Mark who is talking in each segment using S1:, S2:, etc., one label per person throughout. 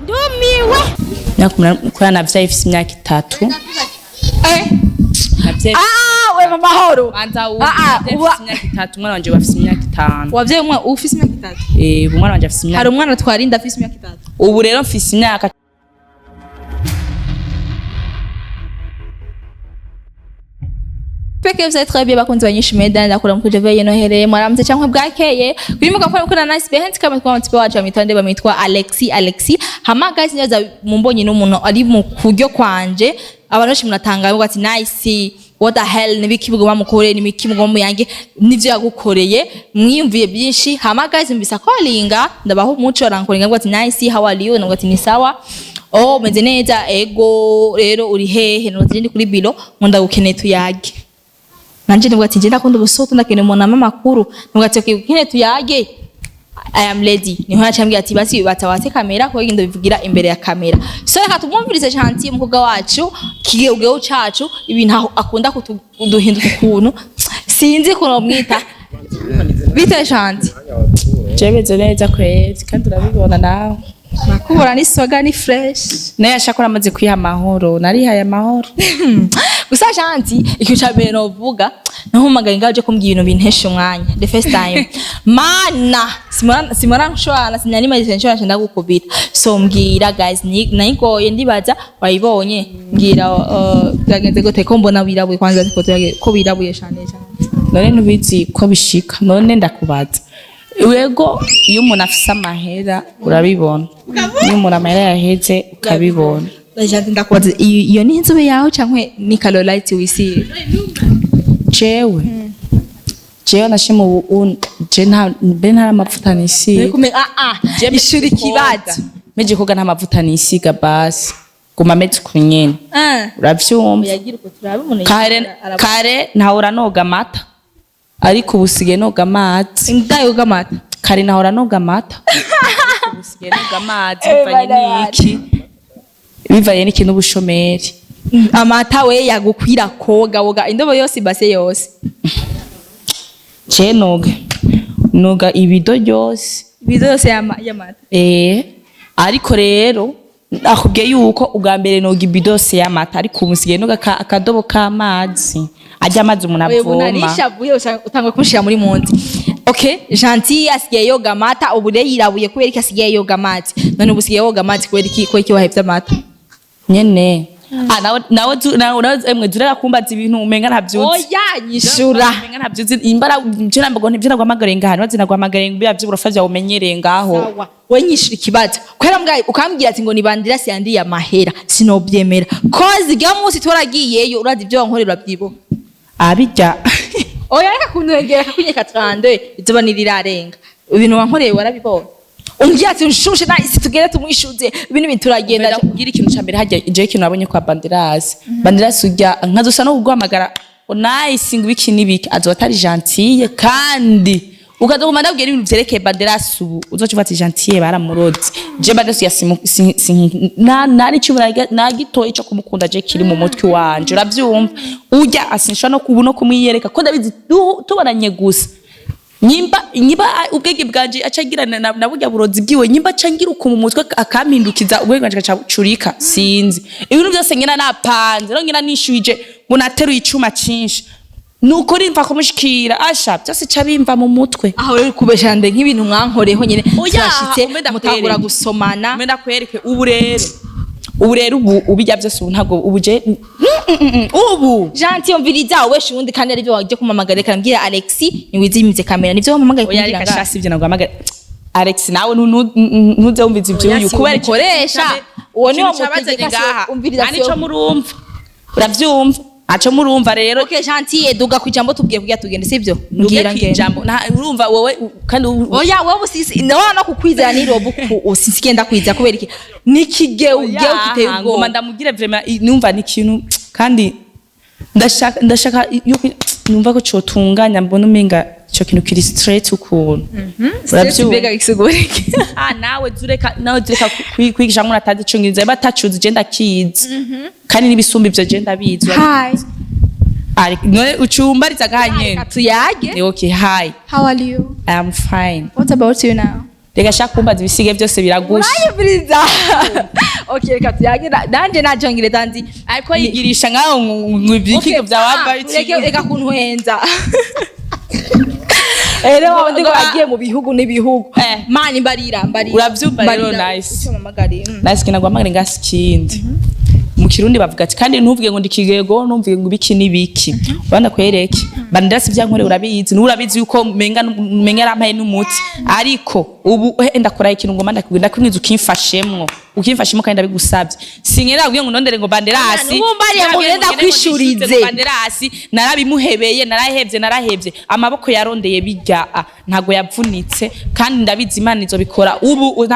S1: ndumiwe
S2: nakumana Vyaye ifise imyaka 3
S1: we mama horo
S2: banza imyaka 3 umwana wanje bafise imyaka 5
S1: wavye umwana ufise imyaka 3
S2: umwana wanje afise imyaka
S1: hari umwana twarinda afise imyaka 3
S2: ubu rero mfise imyaka
S1: Peke vous êtes très bien bakunzi banyinshi medani ndakura mukuje Vyaye nohereye mwaramutse cyangwa bwakeye kuri mugafana kuna nice behind kama kwa mtipe wacu amitande bamitwa Alexi hama guys nyaza mumbonye n'umuntu ari mu kuryo kwanje abantu munatangaye ngo ati nice what the hell nibikibugo bamukore nimikibugo mu yange nivyo yagukoreye mwiyumviye byinshi hama guys mbisa callinga ndabaho umuco rankoringa ngo ati nice how are you ngo ati ni sawa meze neza ego rero uri hehe no ndi kuri bilo nkunda gukeneye tuyage nanje nibwo ati ngenda kundi busoto ndakene umuntu amakuru nibwo ati ukine tuyage I am ready niho yacambye ati basi batawate kamera ko gindo bivugira imbere ya kamera so reka tumwumvirize chantiye umukobwa wacu kigeugeho cacu ibintu akunda kuduhinduka ukuntu sinzi kuno mwita bite chantiye
S2: jebeze neza kwezi kandi urabibona nawe
S1: nakubona ni soga ni fresh
S2: naye ashakora amaze kwiha amahoro narihaye amahoro
S1: gusa chantiye icyo cyabere novuga nahumagaye ngaje kumbwira ibintu bintesha umwanya the first time mana simora nshwana sinyanimaze nshwana cyenda gukubita so mbwira guys nayigoye ndibaza wayibonye mbwira byagenze gute ko mbona birabuye kwanza ko birabuye cyane
S2: none nubizi ko bishika none ndakubaza wego iyo umuntu afise amahera urabibona iyo umuntu amahera yaheze ukabibona
S1: ndajya ndakubaza iyo ni inzobe yawe cyangwa ni Carolite wisi
S2: jewe nashimu je nta amavuta nisiga
S1: ishuri kibaza
S2: meje koga nta mavuta nisiga basi guma meze kunyene uravyumva kare ntahora noga amata ariko ubusige noga amazi
S1: ndayoga amata
S2: kare nahora noga amata ubusige noga amazi bivaye n'iki n'ubushomeri
S1: amata we yagukwira koga woga indobo yose base yose
S2: noga ibido yose
S1: y'amata
S2: ariko rero akubwiye yuko ubwa mbere noga ibido yose y'amata ariko umusigaye noga akadobo k'amazi ajya amazi umuntu avoma
S1: unanishavuye utangwe kumushira muri munsi okay gentil asigaye yoga amata ubu rero yirabuye kubera ko asigaye yoga amazi none ubu asigaye yoga amazi kubera ko wahevye amata
S2: nyene nawe emwe durera kumbaza ibintu umenga ntavyuzi
S1: oya nyishura
S2: umenga ntavyuzi imbara njena mbago ntivyo nagwamagare ngahano bazina gwamagare ngubya vy'uburofa vya umenyereye ngaho
S1: we nyishura ikibazo kwera mbwa ukambwira ati ngo ni Banderas yandiye amahera sinobyemera kozi gya munsi toragiyeyo urazi ibyo wankorera byibo
S2: abijya
S1: oya reka kunwegera kakunyeka 32 izoba nirirarenga ibintu wankoreye warabibona umbye ati nshushe na isi tugere tumwishuze ibintu bituragenda
S2: kugira ikintu cyambere hajya je ikintu nabonye kwa Banderas Banderas ujya nkazosa no kugwamagara nice ngwiki nibiki azotari gentille kandi ukazoguma ndabwira ibintu byerekeye Banderas ubu uzocufata gentille baramuroze je Banderas yasimu nari cyubura nagitoye cyo kumukunda je kiri mu mutwe wanje uravyumva ujya asinsha no kubuno kumwiyereka ko ndabizi tubaranye gusa nyimba ubwege bwanje acagirana na burya burozi bwiwe nyimba acangira uko mu mutwe akampindukiza ubwenge bwanje gacurika sinzi ibintu byose ngena napanze no ngena nishuje ngo nateruye icuma cinshi nuko rimva kumushikira asha byose cabimva mu mutwe
S1: aho rero kubeshande nk'ibintu mwankoreho nyene twashitse mutagura gusomana
S2: menda kwereke ubu rero ubijya byose ntago ubuje ubu
S1: gentil mviriza we shundi kandi ari byo waje kumamagara kambwira Alexi niwizimize kamera nivyo wamamagaye
S2: kugira ngo oya reka ivyo nagwamagara Alex nawe ntuze umviza ivyo uyu kubera
S1: koresha uwo ni wo mutegeka umviriza
S2: anico murumva uravyumva aco murumva rero
S1: okay gentil duga kwijambo tubwiye kugira tugende sivyo
S2: ngira ngendo urumva wowe kandi
S1: oya wowe usisi no kukwizera ni robuku usisikenda kwiza kubera iki nikigeuge kiteye
S2: ubwo ndamugire vraiment numva ni kintu kandi ndashaka numva ko cotunganya mbona umenga cyo kintu kiri straight ukuntu
S1: urabyubega ikisugurike
S2: nawe zureka kwigisha ngo natazi cyongize batacuze je ndakizi kandi nibisumba ivyo je ndabizi ari none ucumbariza gahanye
S1: tuyage
S2: okay hi
S1: how are you
S2: I am fine
S1: what about you now
S2: reka shaka kumbaza ibisige byose biragusha
S1: urayibiriza okay reka tuyagira danje najongire danzi
S2: ariko yigirisha ngaho ngwibyikigo byawamba
S1: iki reka kunwenza Ero wabandi ngo agiye mu bihugu n'ibihugu mani mbarira
S2: uravyumva rero nice nice kinagwa magare ngasikindi mu kirundi bavuga ati kandi ntuvuge ngo ndikigego numvuge ngo biki nibiki banda kwereke Banderas byankore urabizi n'urabizi yuko menga rampaye n'umuti ariko ubu ndakora ikintu ngo mandakubwira kwinyiza ukimfashemwo kandi ndabigusabye sinkera ubwiye ngo nondere ngo Banderas
S1: nubumbariye ngo ngenda kwishurize
S2: Banderas narabimuhebeye narahevye amaboko yarondeye bijya ntago yavunitse kandi ndabizi Imana izobikora ubu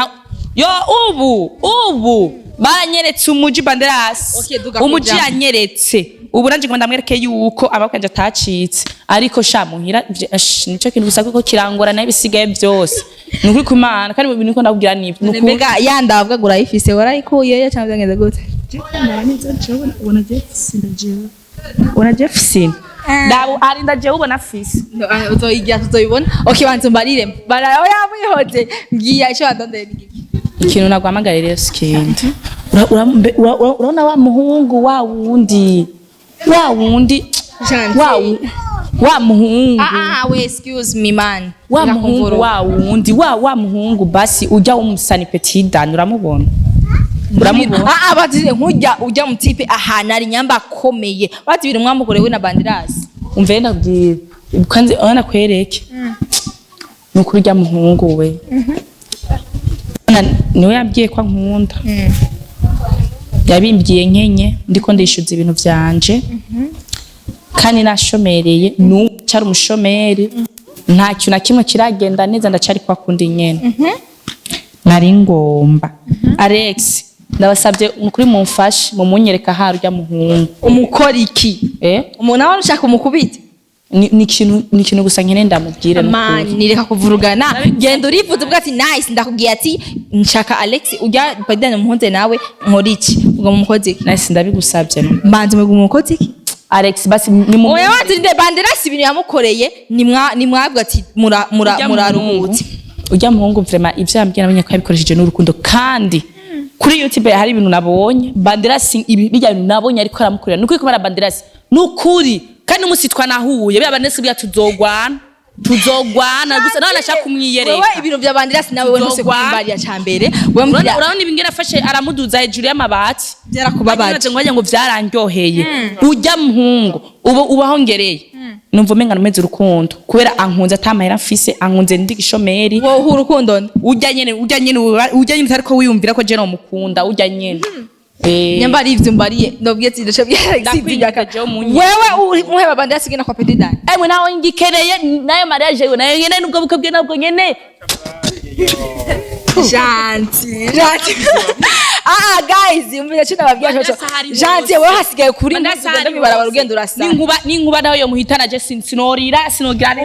S2: banyeretse umuji Banderas umuji yanyeretse ubu nanje ngo ndamwereke yuko abakanje atacitse ariko sha muhira nico kintu gusa ko kirangora nayo bisigaye byose nukuri kumana kandi ibintu ko ndabwira nibyo
S1: mbega yandavuga gura ifise warayikuye cyangwa byangeze gute
S2: Ona Jefferson Dabu arinda je ubona Afise
S1: uzoyigira tuzoyibona okay banze mbarire barayo yamuyihoje ngiya ico adondeye
S2: ikintu nagwamagara rero skindi urabona wa muhungu wa wundi wa muhungu
S1: we excuse me man
S2: wa muhungu wa wundi wa muhungu basi ujya umusani petit dan uramubona
S1: batire ujya mu tipe ahantu ari nyamba akomeye batibira umwamukorewe na Banderas
S2: umve ndabwira ukanze ona kwereke nukuri ujya muhungu we niwe yabwiye kwa nkunda yabimbyiye nkenye ndiko ndishuza ibintu byanje kandi nashomereye cyari umushomeri nta kintu na kimwe kiragenda neza ndacari kwa kundi nyene nari ngomba Alex ndabasabye kuri mumfashe mumunyereka harya muhungu
S1: umukora iki umuntu abana ushaka umukubita
S2: ni ikintu gusa nkene ndamubwire
S1: man nireka kuvurugana genda urivuze ubwo ati nice ndakubwiye ati nshaka Alex ujya padane muhunze nawe nkora iki ubwo mumukoze iki
S2: nice ndabigusabye
S1: mbanze mu mukoze iki
S2: Alex basi ni mu
S1: oya wanzinde Banderas ibintu yamukoreye ni mwabwa ati muraruhutse
S2: ujya muhungu vraiment ivyo yambwiye nabonye ko yabikoresheje n'urukundo kandi kuri YouTube hari ibintu nabonye Banderas bijya ibintu nabonye ariko aramukorera nuko ikomara Banderas nukuri kandi umusitwa nahuye bya Banderas bya tuzogwana gusa nawe nashaka kumwiyereka
S1: wewe ibintu bya Banderas nawe we nuse kumbariya cyambere
S2: urabona ibingera afashe aramuduza hejuru y'amabati
S1: byarakubabaje
S2: ngo vyarandyoheye ujya muhungu ubahongereye numva umenga numeze urukundo kubera ankunze atamahera Afise ankunze ndi gishomeri
S1: wowe urukundo
S2: ujya nyene ariko wiyumvira ko je no mukunda ujya nyene
S1: nyamba ari ivyo mbariye ndobwiye ati ndaje byakaje wewe muheba Banderas gina kwa petit dan
S2: emwe naho ngikereye nayo mariage yewe nayo nyene nubwo bukabwe nabwo nyene
S1: Janti guys umvira cyo nababwiye cyo Janti wewe hasigaye kuri ndagenda bibara barugendo urasa
S2: ninkuba naho yo muhitana je sinogira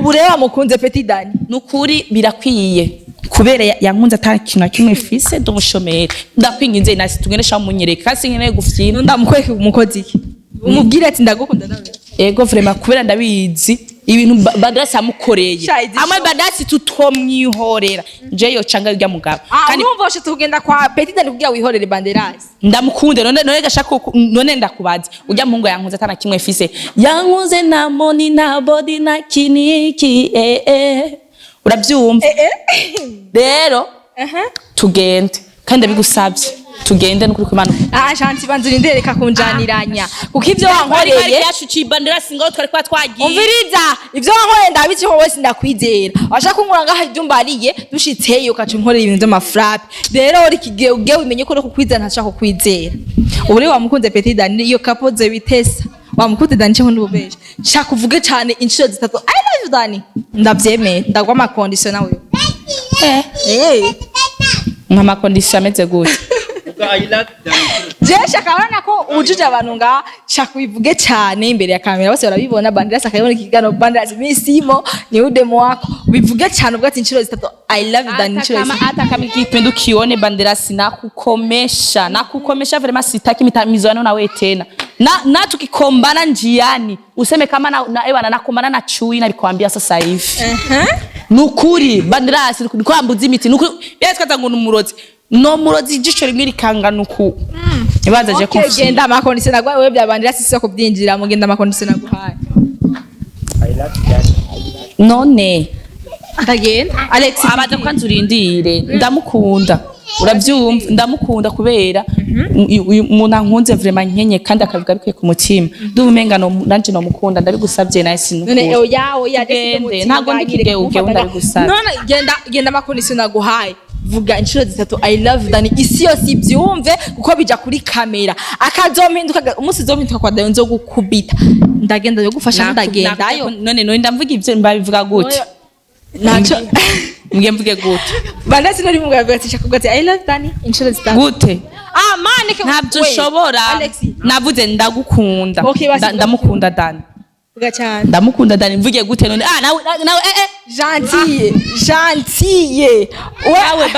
S1: ubu rero mukunze petit dan
S2: nukuri birakwiye kubera yankunze atakintu kimwe Afise dumushomeri ndakwinginze nasi tugenesha munyereka kasi nkene gufyina
S1: ndamukweke umukozi iki umubwire ati ndagukunda nawe
S2: ego vraiment kubera ndabizi ibintu Banderas amukoreye amwe Banderas tutomwihorera je yo canga ujya mugabo
S1: kandi umva ushe tugenda kwa petit dan kugira wihorere Banderas
S2: ndamukunde none gashaka none ndakubaza ujya muhungu yankunze atana kimwe Afise yankunze na money na body na kiniki urabyumva rero tugende kandi bigusabye tugende n'ukuri kumana
S1: Janti banzuri ndereka kunjaniranya kuko ivyo wankoreye
S2: yashuci Banderas ngo twari kwa twagiye
S1: umviriza ivyo wankoreye ndabizi ho wese ndakwizera washaka kunkura ngaha ibyo mbariye dushitseyo ukaca unkorera ibintu by'amafrappe rero uri kigeuge umenye ko kukwizera ntashaka kukwizera ubu rero wamukunze petit dan iyo kapoze bitesa wamukunze dan cyo n'ububesha shaka uvuge cyane inshuro zitatu I love you Dani ndavyemeye ndagwa ama condition nawe
S2: nkama condition ameze gute
S1: Jesha kabana ko ujuje abantu nga shaka bivuge cyane imbere ya kamera bose barabibona Banderas akayibona ikigano Banderas misimo ni udemo wako bivuge cyane ubwo ati inshuro zitatu I love you Dani inshuro
S2: hata kama kipendo kione Banderas nakukomesha vraiment sitaki mitamizano na wewe tena na tukikombana njiani useme kama na ewa nakombana na chui na bikwambia sasa hivi nukuri Banderas nukuri kwambuza imiti nukuri byatwaza ngo numurozi no murozi ijisho rimwe rikanga nuku ibaza je
S1: okay, genda amakondisiyo nagwa wewe bya Banderas sisi ko byinjira mu genda amakondisiyo naguhaye
S2: none
S1: ndagenda Alex
S2: abaza kwanzurindire ndamukunda urabyumva ndamukunda kubera umuntu ankunze vraiment nkenye kandi akabiga bikwe ku mutima ndumenga no nanje no mukunda ndabigusabye naye sinukuri
S1: none yawo yagende
S2: ntago ndikige uge ndabigusabye
S1: none genda amakondisiyo naguhaye vuga inshuro zitatu I love Dani isi yose ibyumve kuko bija kuri kamera akazompinduka umunsi zompinduka kwa Dayo nzo gukubita ndagenda yo gufasha ndagendayo
S2: none ndamvuga ivyo mbabivuga gute
S1: nacho
S2: mvuge gute
S1: Banderas nari mu gabatisha kugati I love Dani inshuro zitatu
S2: gute
S1: mane ke
S2: ntabyo shobora navuze ndagukunda ndamukunda Dani
S1: vuga cyane
S2: ndamukunda Dani mvuge gute none nawe
S1: gentille
S2: wawe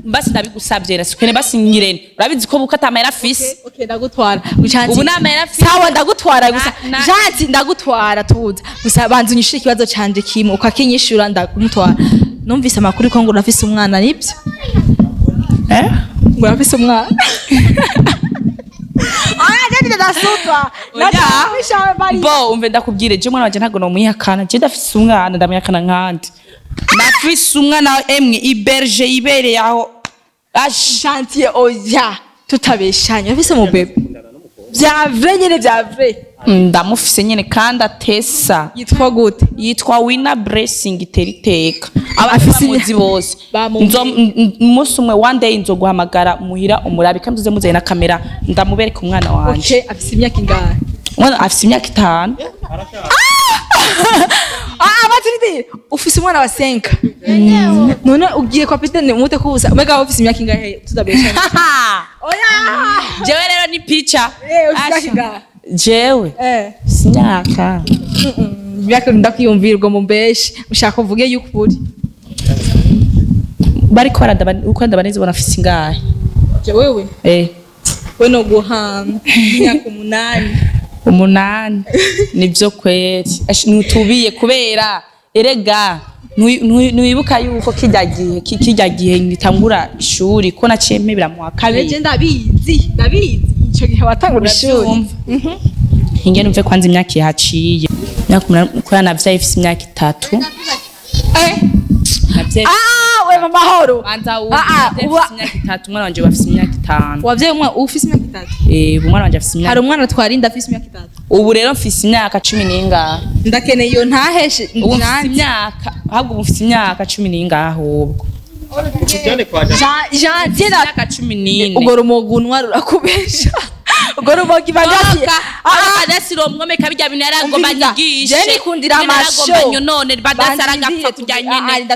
S2: basi ndabigusabye rasukene basi ngirene urabizi ko bukata amera Afise
S1: okay ndagutwara
S2: ubu namera Afise
S1: sawa ndagutwara gusa gentille ndagutwara tuza gusa banzu nyishire ikibazo canje kimwe ukakinyishura ndagumutwara numvise amakuru ko ngo urafise umwana nibyo ngo urafise umwana jende dasutwa
S2: natabisha bari bo umve ndakubwire je mwana wanje ntago no muyihakana je ndafise umwana ndamuyakana nkandi ndafise umwana emwe iberge ibereye aho
S1: chantier oya tutabeshanya afise mu bebe vya vrai nyene vya vrai
S2: ndamufise nyene kandi atesa
S1: yitwa gute
S2: yitwa Winner Blessing teriteka abafise muzi bose umunsi umwe one day nzoguhamagara muhira umurabi kandi uze muze na kamera ndamubereka umwana wanje
S1: okay afise imyaka ingahe
S2: mwana afise imyaka 5
S1: abatiridi ufise umwana wa 5 none ugiye kwa Peter mute kubusa mega ofisi imyaka ingahe tudabeshanya oya
S2: jewe rero ni picha
S1: usakika
S2: jewe sinyaka
S1: imyaka ndakiyumvirwa mu mbeshi ushaka uvuge y'ukuri
S2: bariko uko ndabaneze bona afise ingahe
S1: jewe we no guhana imyaka 8
S2: nivyo kweri nutubiye kubera erega nwibuka yuko kijya gihe nitangura ishuri ko naciye mpebera mu kabiri
S1: je ndabizi ico gihe watangura ishuri
S2: hinge numve kwanza imyaka yaciye ko yanavyaye ifise imyaka 3
S1: we mama horo
S2: imyaka 3 umwana wanje bafise imyaka 5
S1: wavyaye umwana ufise imyaka 3
S2: umwana wanje afise imyaka
S1: hari umwana twarinda afise imyaka 3
S2: ubu rero mfise imyaka 10 n'ingahe
S1: ndakeneye iyo ntaheshe
S2: imyaka ahubwo mfise imyaka 10 n'ingahe ahubwo
S1: Jean
S2: imyaka 14
S1: ugora umugunwa rurakubesha ugora umugi bagati
S2: adasiro mwome kabijya bintu yarago banyigishe
S1: je nikundira amasho
S2: none badasaraga kujya nyene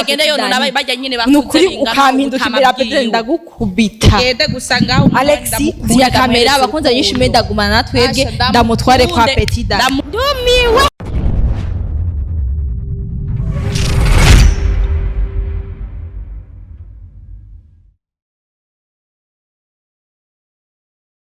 S2: agenda yone nabaye bajya nyene
S1: bakunze ukampinduka imbere ya Peter ndagukubita
S2: gende gusanga
S1: Alex ya kamera bakunze nyishime ndagumana natwebwe ndamutware kwa Petit da